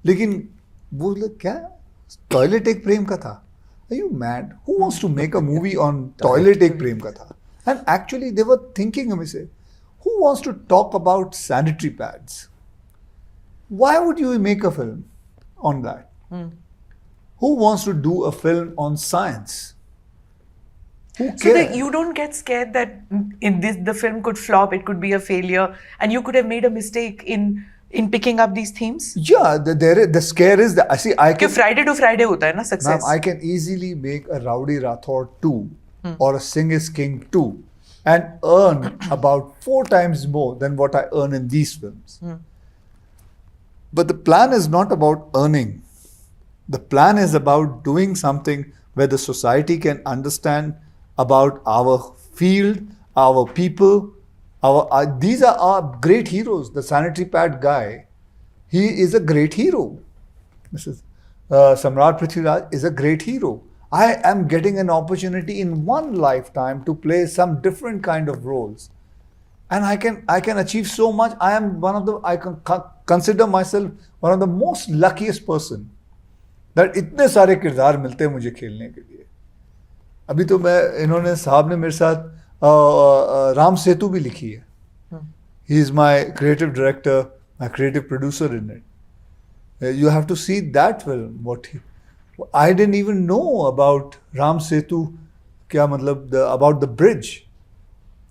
Speaker 2: लेकिन वो लोग क्या toilet Ek Prem Katha, are you mad, who wants to make a movie on Toilet Ek Prem Katha? And actually they were thinking में से who wants to talk about sanitary pads, why would you make a film on that? Who wants to do a film on science? Who cares?
Speaker 1: So that you don't get scared that the film could flop, it could be a failure, and you could have made a mistake in picking up these themes.
Speaker 2: Yeah, the scare is that I
Speaker 1: कि
Speaker 2: can
Speaker 1: Friday to Friday होता है ना success.
Speaker 2: ma'am, I can easily make a Rowdy Rathore 2 or a Sing is King 2 and earn about 4 times more than what I earn in these films. But the plan is not about earning. The plan is about doing something where the society can understand about our field, our people, these are our great heroes. The sanitary pad guy, he is a great hero. Samrat Prithviraj is a great hero. I am getting an opportunity in one lifetime to play some different kind of roles. And I can achieve so much. I can consider myself one of the most luckiest person. That इतने सारे किरदार मिलते हैं मुझे खेलने के लिए। अभी तो इन्होंने साहब ने मेरे साथ राम सेतु भी लिखी है। He is my creative director, my creative producer in it. You have to see that film. I didn't even know about Ram Setu, क्या मतलब about the bridge.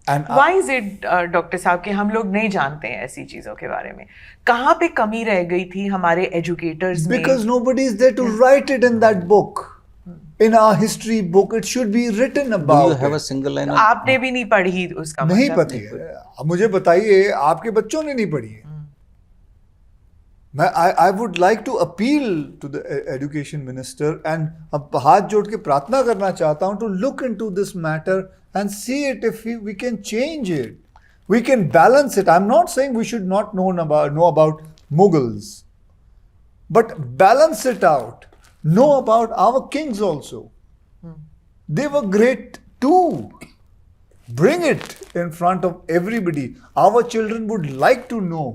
Speaker 1: Why is it, doctor साहब, कि हम लोग नहीं जानते हैं ऐसी चीजों के बारे में? कहाँ पे कमी रह गई थी हमारे एजुकेटर्स में?
Speaker 2: Because nobody is there to write it in that book. In our history book, it should be written about.
Speaker 3: Do you have a single line?
Speaker 1: आपने भी नहीं पढ़ी उसका
Speaker 2: नहीं
Speaker 1: मतलब?
Speaker 2: पढ़ी है। अब मुझे बताइए, आपके बच्चों ने नहीं पढ़ी है। I would like to appeal to the education minister and अब हाथ जोड़ के प्रार्थना करना चाहता हूँ to look into this matter and see it if we can change it. We can balance it. I'm not saying we should not know about Mughals, but balance it out. Know about our kings also. They were great too. Bring it in front of everybody. Our children would like to know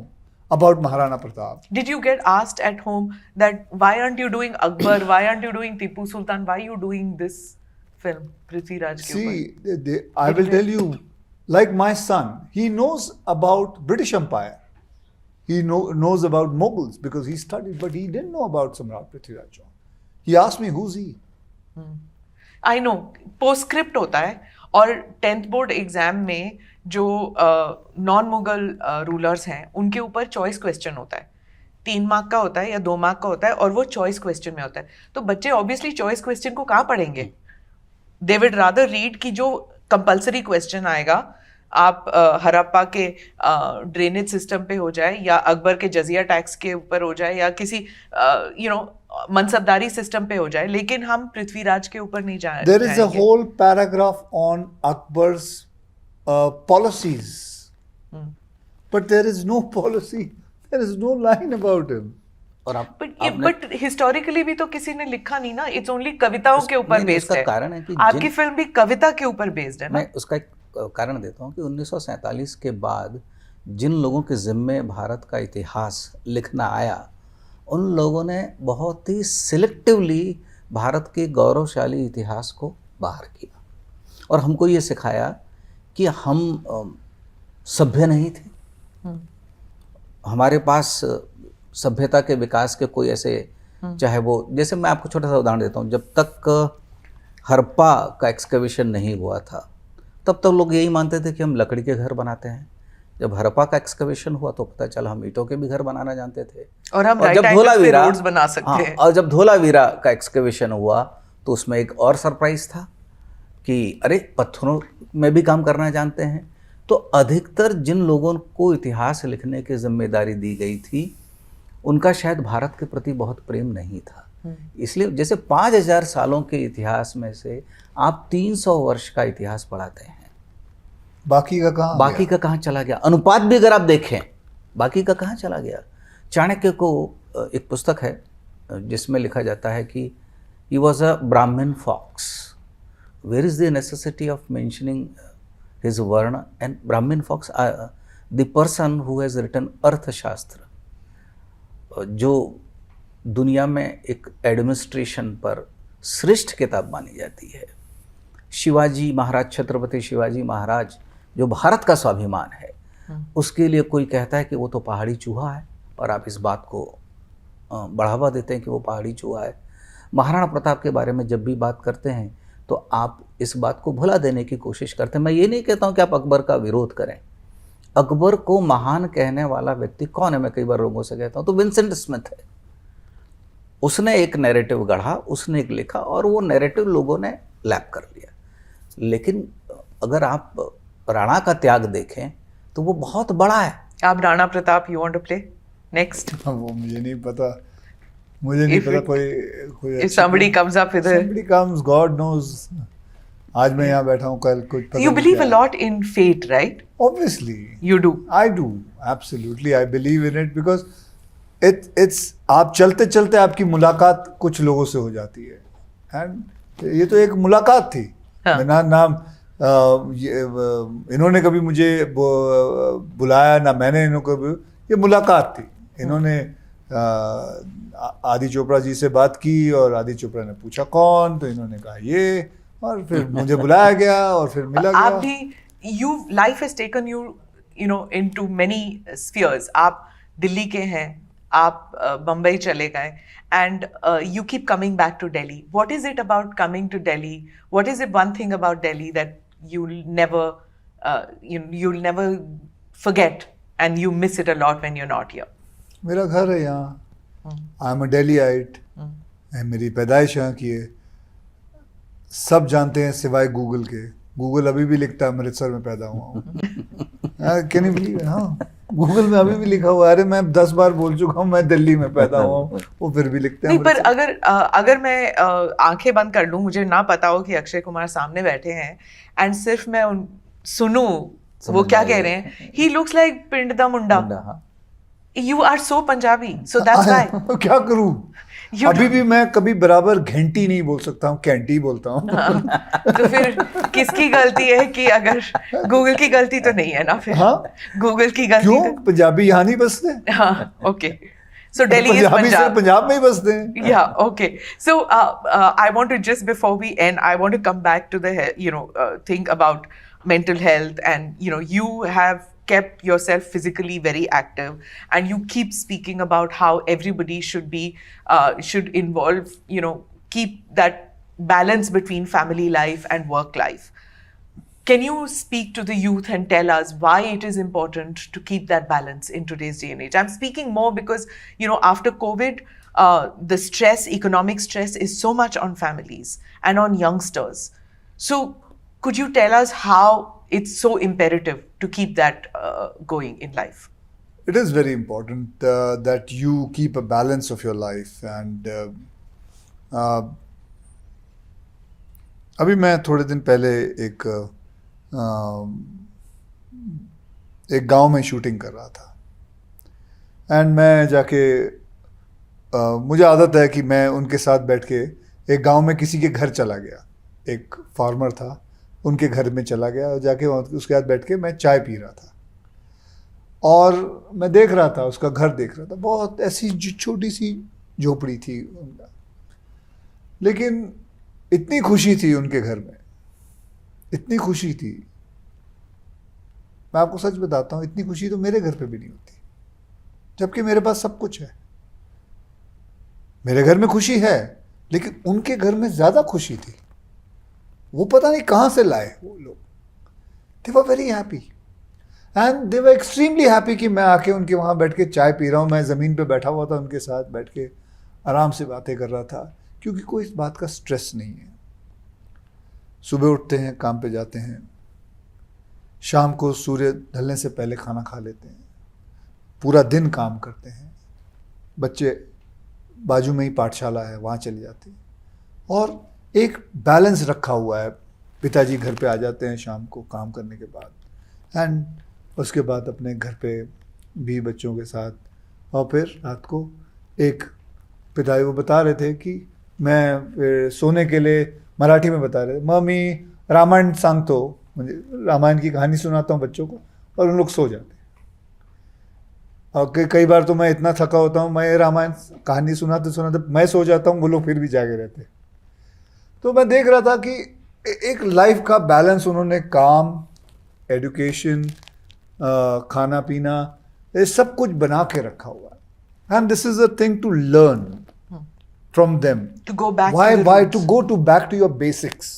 Speaker 2: about Maharana Pratap.
Speaker 1: Did you get asked at home that why aren't you doing Akbar? Why aren't you doing Tipu Sultan? Why are you doing this film, Prithviraj ke upar?
Speaker 2: See, I will tell you, like my son, he knows about British Empire. He knows about Mughals because he studied, but he didn't know about Samrat Prithviraj Chauhan. He asked me, who's he?
Speaker 1: I know, PostScript होता है और 10th board exam में जो non Mughal rulers हैं उनके ऊपर choice question होता है। 3 मार्क का होता है या 2 मार्क का होता है और वो चॉइस क्वेश्चन में होता है। तो बच्चे ऑब्वियसली चॉइस क्वेश्चन को कहाँ पढ़ेंगे? दे विड रादर रीड कि जो कंपल्सरी क्वेश्चन आएगा आप हड़प्पा के ड्रेनेज सिस्टम पे हो जाए या अकबर के जजिया टैक्स के ऊपर हो जाए या किसी मनसबदारी सिस्टम पे हो जाए, लेकिन हम पृथ्वीराज के ऊपर नहीं जाए।
Speaker 2: There is a whole paragraph on Akbar's policies, but there is no policy. There is no line about him.
Speaker 3: और आप
Speaker 1: बट हिस्टोरिकली भी तो किसी ने लिखा नहीं ना, इट्स ओनली कविताओं के ऊपर बेस्ड है।
Speaker 3: कारण है कि
Speaker 1: आपकी फिल्म भी कविता के ऊपर बेस्ड है ना।
Speaker 3: मैं उसका एक कारण देता हूँ कि 1947 के बाद जिन लोगों के जिम्मे भारत का इतिहास लिखना आया, उन लोगों ने बहुत ही सिलेक्टिवली भारत के गौरवशाली इतिहास को बाहर किया और हमको ये सिखाया कि हम सभ्य नहीं थे। हमारे पास सभ्यता के विकास के कोई ऐसे, चाहे वो, जैसे मैं आपको छोटा सा उदाहरण देता हूँ, जब तक हड़प्पा का एक्सकवेशन नहीं हुआ था तब तक लोग यही मानते थे कि हम लकड़ी के घर बनाते हैं। जब हड़प्पा का एक्सकवेशन हुआ तो पता चला हम ईंटों के भी घर बनाना जानते थे।
Speaker 1: और हम
Speaker 3: जब धोलावीरा
Speaker 1: रोड्स बना सकते हैं।
Speaker 3: और जब धोलावीरा का एक्सकवेशन हुआ तो उसमें एक और सरप्राइज था कि अरे पत्थरों में भी काम करना जानते हैं। तो अधिकतर जिन लोगों को इतिहास लिखने की जिम्मेदारी दी गई थी उनका शायद भारत के प्रति बहुत प्रेम नहीं था। इसलिए जैसे 5000 सालों के इतिहास में से आप 300 वर्ष का इतिहास पढ़ाते हैं,
Speaker 2: बाकी का कहाँ
Speaker 3: चला गया? अनुपात भी अगर आप देखें, बाकी का कहाँ चला गया? चाणक्य को एक पुस्तक है जिसमें लिखा जाता है कि he was a Brahmin fox. Where is the necessity of mentioning his varna and Brahmin fox? The person who has written अर्थशास्त्र, जो दुनिया में एक एडमिनिस्ट्रेशन पर श्रेष्ठ किताब मानी जाती है। शिवाजी महाराज, छत्रपति शिवाजी महाराज जो भारत का स्वाभिमान है, उसके लिए कोई कहता है कि वो तो पहाड़ी चूहा है और आप इस बात को बढ़ावा देते हैं कि वो पहाड़ी चूहा है। महाराणा प्रताप के बारे में जब भी बात करते हैं तो आप इस बात को भुला देने की कोशिश करते हैं। मैं ये नहीं कहता हूँ कि आप अकबर का विरोध करें। अकबर को महान कहने वाला व्यक्ति कौन है? मैं कई बार लोगों से कहता हूँ तो विंसेंट स्मिथ है। उसने एक नैरेटिव गढ़ा, उसने एक लिखा और वो नैरेटिव लोगों ने लैप कर लिया। लेकिन अगर आप राणा का त्याग देखें तो वो बहुत बड़ा है।
Speaker 1: आप Rana Pratap, you want to play next?
Speaker 2: वो मुझे नहीं पता, कोई
Speaker 1: if somebody comes up with
Speaker 2: somebody comes, God knows. आज मैं यहाँ बैठा हूँ, कल कुछ पता
Speaker 1: You
Speaker 2: नहीं
Speaker 1: believe
Speaker 2: क्या
Speaker 1: a
Speaker 2: है।
Speaker 1: lot in fate, right?
Speaker 2: Obviously.
Speaker 1: You do.
Speaker 2: I do. Absolutely. I believe in it because it's आप चलते चलते आपकी मुलाकात कुछ लोगों से हो जाती है। एंड ये तो एक मुलाकात थी।
Speaker 1: हाँ।
Speaker 2: मैं नाम इन्होंने कभी मुझे बुलाया ना मैंने इन्हों कभी, ये मुलाकात थी। इन्होंने आदि चोपड़ा जी से बात की और आदि चोपड़ा ने पूछा कौन, तो इन्होंने कहा ये, और फिर मुझे बुलाया गया और फिर मिला गया।
Speaker 1: आप भी, life has taken you know into many spheres. आप दिल्ली के हैं, आप बम्बई चले गए, and you keep coming back to Delhi. What is it about coming to Delhi? What is it one thing about Delhi that you'll never forget and you miss it a lot when you're not here?
Speaker 2: मेरा घर है यहाँ, I am a डेलीआइट, मेरी पैदाइश यहाँ की है। सब जानते हैं सिवाय गूगल के। गूगल अभी भी लिखता है अमृतसर में पैदा हुआ हूँ। Can you believe? हाँ, गूगल में अभी भी लिखा हुआ है। अरे मैं 10 बार बोल चुका हूँ मैं दिल्ली में पैदा हुआ हूँ, वो फिर भी लिखते हैं।
Speaker 1: नहीं, पर अगर मैं आंखें बंद कर लूँ, मुझे ना पता हो कि अक्षय कुमार सामने बैठे हैं एंड सिर्फ मैं सुनूं वो क्या कह रहे हैं, ही लुक्स लाइक पिंड दा मुंडा। You are so Punjabi, so that's why.
Speaker 2: क्या करूं? अभी भी मैं कभी बराबर घंटी नहीं बोल सकता हूँ, कैंटी बोलता हूँ।
Speaker 1: तो फिर किसकी गलती है? कि अगर गूगल की गलती तो नहीं है ना फिर?
Speaker 2: हाँ?
Speaker 1: गूगल की गलती
Speaker 2: क्यों?
Speaker 1: तो...
Speaker 2: पंजाबी यहाँ नहीं बसते?
Speaker 1: हाँ, okay. So Delhi is
Speaker 2: Punjabi
Speaker 1: Punjab.
Speaker 2: सिर्फ पंजाब में ही बसते हैं।
Speaker 1: Yeah, okay. So I want to just before we end, I want to come back to the thing about mental health, and you have kept yourself physically very active, and you keep speaking about how everybody should involve, keep that balance between family life and work life. Can you speak to the youth and tell us why it is important to keep that balance in today's day and age? I'm speaking more because, after COVID, the economic stress is so much on families and on youngsters. So could you tell us how it's so imperative to keep that going in life?
Speaker 2: It is very important that you keep a balance of your life. And अभी मैं थोड़े दिन पहले एक गांव में shooting कर रहा था, एंड मैं जाके मुझे आदत है कि मैं उनके साथ बैठ के एक गांव में किसी के घर चला गया। एक फार्मर था, उनके घर में चला गया और जाके उसके साथ बैठ के मैं चाय पी रहा था और मैं देख रहा था, उसका घर देख रहा था। बहुत ऐसी छोटी सी झोपड़ी थी उनका, लेकिन इतनी खुशी थी उनके घर में, इतनी खुशी थी, मैं आपको सच बताता हूँ, इतनी खुशी तो मेरे घर पे भी नहीं होती, जबकि मेरे पास सब कुछ है। मेरे घर में खुशी है, लेकिन उनके घर में ज़्यादा खुशी थी। वो पता नहीं कहाँ से लाए वो लोग। They were very happy and they were extremely happy कि मैं आके उनके वहाँ बैठ के चाय पी रहा हूँ। मैं ज़मीन पे बैठा हुआ था, उनके साथ बैठ के आराम से बातें कर रहा था, क्योंकि कोई इस बात का स्ट्रेस नहीं है। सुबह उठते हैं, काम पे जाते हैं, शाम को सूर्य ढलने से पहले खाना खा लेते हैं, पूरा दिन काम करते हैं, बच्चे बाजू में ही पाठशाला है वहाँ चले जाते हैं, और एक बैलेंस रखा हुआ है। पिताजी घर पे आ जाते हैं शाम को काम करने के बाद, एंड उसके बाद अपने घर पे भी बच्चों के साथ, और फिर रात को एक पिताजी वो बता रहे थे कि मैं फिर सोने के लिए मराठी में बता रहे थे, मम्मी रामायण सांगतो, मुझे रामायण की कहानी सुनाता हूँ बच्चों को, और उन लोग सो जाते हैं। और कई बार तो मैं इतना थका होता हूँ, मैं रामायण कहानी सुनाते सुनाते मैं सो जाता हूँ, वो लोग फिर भी जागे रहते हैं। तो मैं देख रहा था कि एक लाइफ का बैलेंस उन्होंने काम, एजुकेशन, खाना पीना, ये सब कुछ बना के रखा हुआ है। And this is a thing to learn from them.
Speaker 1: To go back
Speaker 2: why
Speaker 1: to the
Speaker 2: why
Speaker 1: roots.
Speaker 2: to go to back to your basics.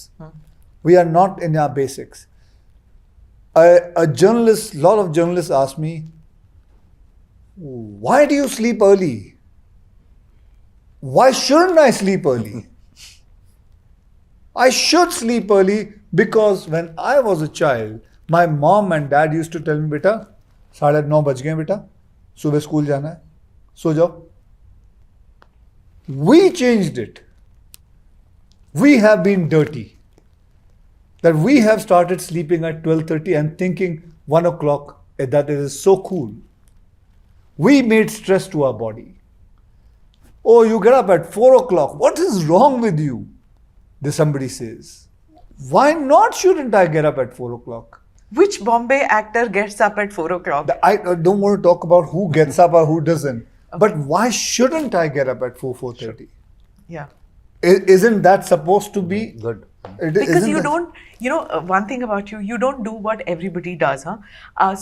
Speaker 2: We are not in our basics. A journalist, lot of journalists ask me, why do you sleep early? Why shouldn't I sleep early? I should sleep early because when I was a child, my mom and dad used to tell me, बेटा 9:30 बज गए बेटा, सुबह school जाना है, सो जाओ. We changed it. We have been dirty. That we have started sleeping at 12:30 and thinking 1 o'clock, that it is so cool. We made stress to our body. Oh, you get up at 4 o'clock. What is wrong with you? Somebody says. Why not shouldn't I get up at 4 o'clock?
Speaker 1: Which Bombay actor gets up at 4 o'clock?
Speaker 2: I don't want to talk about who gets up or who doesn't. But why shouldn't I get up at 4:30?
Speaker 1: Yeah.
Speaker 2: Isn't that supposed to be
Speaker 3: Good.
Speaker 1: Because you don't, one thing about you, you don't do what everybody does, huh?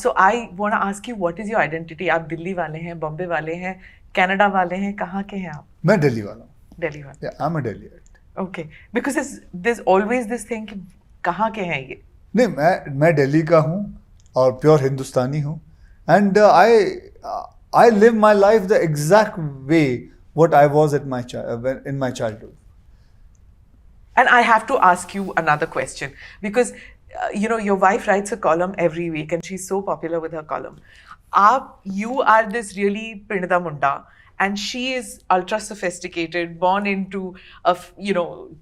Speaker 1: So I want to ask you, what is your identity? आप दिल्ली वाले हैं, बॉम्बे वाले हैं, Canada वाले हैं, कहाँ के हैं आप?
Speaker 2: मैं दिल्ली वाला हूँ.
Speaker 1: दिल्ली वाले.
Speaker 2: Yeah, I'm a Delhiite.
Speaker 1: Okay. Because there's always this thing कि कहाँ के हैं ये?
Speaker 2: नहीं, मैं दिल्ली का हूँ और प्योर हिंदुस्तानी हूँ. And I live my life the exact way what I was in my childhood.
Speaker 1: And I have to ask you another question because your wife writes a column every week and she's so popular with her column. You are this really Prinida Munda and she is ultra sophisticated, born into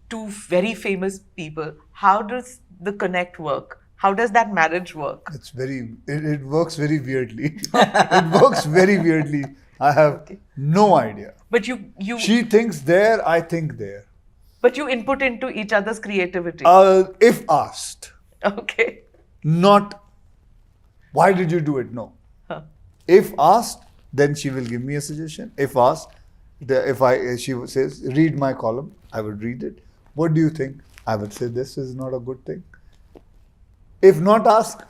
Speaker 1: two very famous people. How does the connect work? How does that marriage work?
Speaker 2: It works very weirdly. It works very weirdly. I have no idea.
Speaker 1: But you
Speaker 2: She thinks there, I think there.
Speaker 1: But you input into each other's creativity.
Speaker 2: If asked.
Speaker 1: Okay.
Speaker 2: Not, why did you do it? No.
Speaker 1: Huh.
Speaker 2: If asked, then she will give me a suggestion. If asked, she says, read my column, I would read it. What do you think? I would say this is not a good thing. If not asked,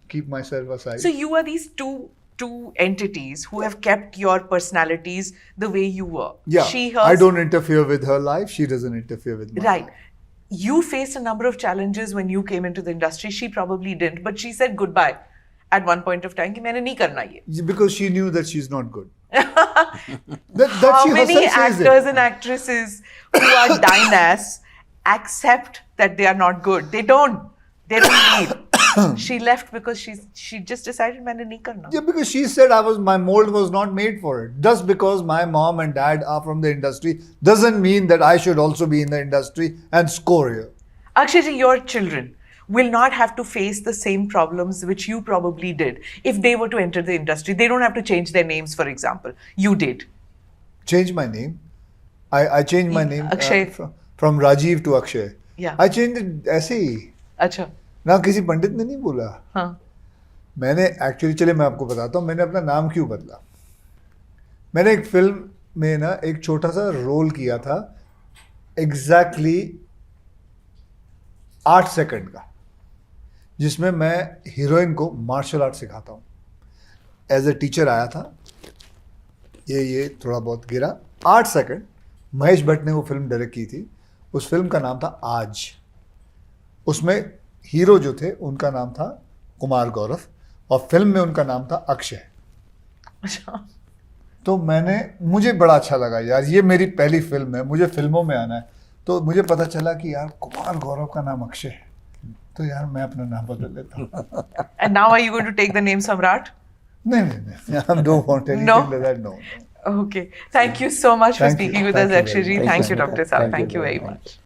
Speaker 2: keep myself aside.
Speaker 1: So you are these two entities who have kept your personalities the way you were.
Speaker 2: Yeah,
Speaker 1: She, hers,
Speaker 2: I don't interfere with her life. She doesn't interfere with mine.
Speaker 1: Right. You faced a number of challenges when you came into the industry. She probably didn't, but she said goodbye at one point of time कि मैंने नहीं करना ये.
Speaker 2: Because she knew that she's not good.
Speaker 1: How
Speaker 2: she
Speaker 1: many
Speaker 2: herself says it.
Speaker 1: actors and actresses who are dynasts accept that they are not good? They don't leave. She left because she just decided मैंने नहीं करना.
Speaker 2: Yeah, because she said my mold was not made for it. Just because my mom and dad are from the industry doesn't mean that I should also be in the industry and score here.
Speaker 1: Akshay ji, your children will not have to face the same problems which you probably did if they were to enter the industry. They don't have to change their names, for example. You did.
Speaker 2: Change my name. I changed my name
Speaker 1: Akshay.
Speaker 2: From Rajiv to Akshay.
Speaker 1: Yeah.
Speaker 2: I changed it ऐसे ही.
Speaker 1: अच्छा.
Speaker 2: ना किसी पंडित ने नहीं बोला.
Speaker 1: हाँ.
Speaker 2: मैंने actually, चले मैं आपको बताता हूँ मैंने अपना नाम क्यों बदला. मैंने एक फिल्म में ना एक छोटा सा रोल किया था, एग्जैक्टली 8 सेकंड का, जिसमें मैं हीरोइन को मार्शल आर्ट सिखाता हूँ. एज ए टीचर आया था, ये थोड़ा बहुत गिरा. 8 सेकंड. महेश भट्ट ने वो फिल्म डायरेक्ट की थी. उस फिल्म का नाम था आज. उसमें हीरो जो थे उनका नाम था कुमार गौरव और फिल्म में उनका नाम था अक्षय.
Speaker 1: अच्छा.
Speaker 2: तो मुझे बड़ा अच्छा लगा यार, ये मेरी पहली फिल्म है, मुझे फिल्मों में आना है. तो मुझे पता चला कि यार कुमार गौरव का नाम अक्षय है. तो यार मैं अपना नाम बदल लेता हूँ.
Speaker 1: And now are you going to take the name Samrat?
Speaker 2: नहीं. I don't want anything
Speaker 1: No.
Speaker 2: like that. No.
Speaker 1: Okay. Thank you so much for
Speaker 2: Thank you.
Speaker 1: speaking with
Speaker 2: Thank
Speaker 1: us,
Speaker 2: you
Speaker 1: Akshay
Speaker 2: very
Speaker 1: ji.
Speaker 2: much.
Speaker 1: Thank you,
Speaker 3: Thank you,
Speaker 1: Dr. Saab.
Speaker 3: Smita.
Speaker 1: Thank you very
Speaker 3: Thank you.
Speaker 1: much.